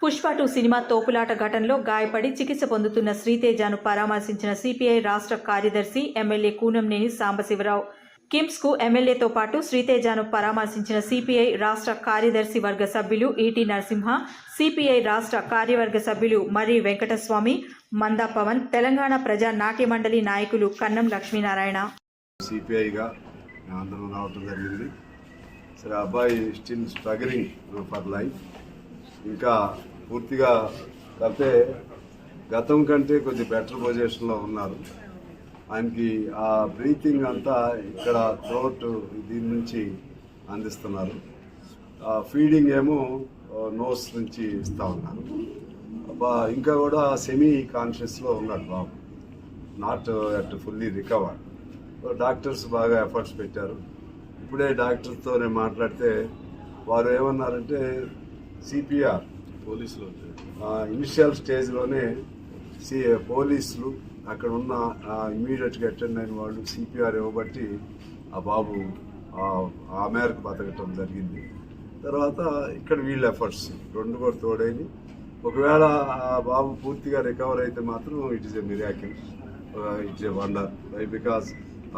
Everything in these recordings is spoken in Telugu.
పుష్ప 2 సినిమా తోపులాట ఘటనలో గాయపడి చికిత్స పొందుతున్న శ్రీతేజను పరామర్శించిన సిపిఐ రాష్ట్ర కార్యదర్శి ఎమ్మెల్యే కూనంనేని సాంబశివరావు. కిమ్స్కు ఎమ్మెల్యేతో పాటు శ్రీతేజను పరామర్శించిన సిపిఐ రాష్ట్ర కార్యదర్శి వర్గ సభ్యులు ఈటీ నరసింహ, సిపిఐ రాష్ట్ర కార్యవర్గ సభ్యులు మర్రి వెంకటస్వామి, మందా పవన్, తెలంగాణ ప్రజా నాట్య మండలి నాయకులు కన్నం లక్ష్మీనారాయణ. సిపిఐగా ఆందోళన రావడం జరిగింది. సరే, అబ్బాయి స్టిల్ స్ట్రగలింగ్ ఫర్ లైఫ్. ఇంకా పూర్తిగా కాకపోతే గతం కంటే కొద్ది బెటర్ పొజిషన్లో ఉన్నారు. ఆయనకి ఆ బ్రీతింగ్ అంతా ఇక్కడ థ్రోట్ దీని నుంచి అందిస్తున్నారు. ఫీడింగ్ ఏమో నోస్ నుంచి ఇస్తూ ఉన్నారు. ఇంకా కూడా సెమీ కాన్షియస్లో ఉన్నాడు బాబు, not at fully recover. Doctors బాగా ఎఫర్ట్స్ పెట్టారు. ఇప్పుడే డాక్టర్స్తో నేను మాట్లాడితే వారు ఏమన్నారంటే సిపిఆర్ పోలీసులు ఇనిషియల్ స్టేజ్లోనే పోలీసులు అక్కడ ఉన్న ఇమీడియట్గా అటెండ్ అయిన వాళ్ళు సిపిఆర్ ఇవ్వబట్టి ఆ బాబు ఆ మేరకు బతకటం జరిగింది. తర్వాత ఇక్కడ వీళ్ళ ఎఫర్ట్స్ రెండు కూడా తోడైంది. ఒకవేళ ఆ బాబు పూర్తిగా రికవర్ అయితే మాత్రం it is a miracle, it's a wonder. Because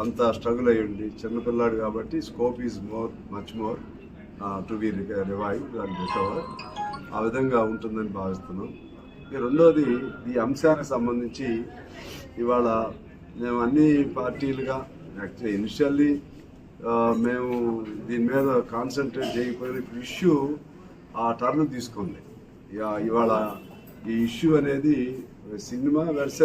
అంత స్ట్రగుల్ అయ్యి ఉండి చిన్నపిల్లాడు కాబట్టి scope is much more to be revived and recover. ఆ విధంగా ఉంటుందని భావిస్తున్నాం. రెండోది, ఈ అంశానికి సంబంధించి ఇవాళ మేము అన్ని పార్టీలుగా యాక్చువల్లీ ఇనిషియల్లీ మేము దీని మీద కాన్సన్ట్రేట్ చేయకపోయిన ఇప్పుడు ఇష్యూ ఆ టర్న్ తీసుకుంది. ఇవాళ ఈ ఇష్యూ అనేది సినిమా వెర్సెస్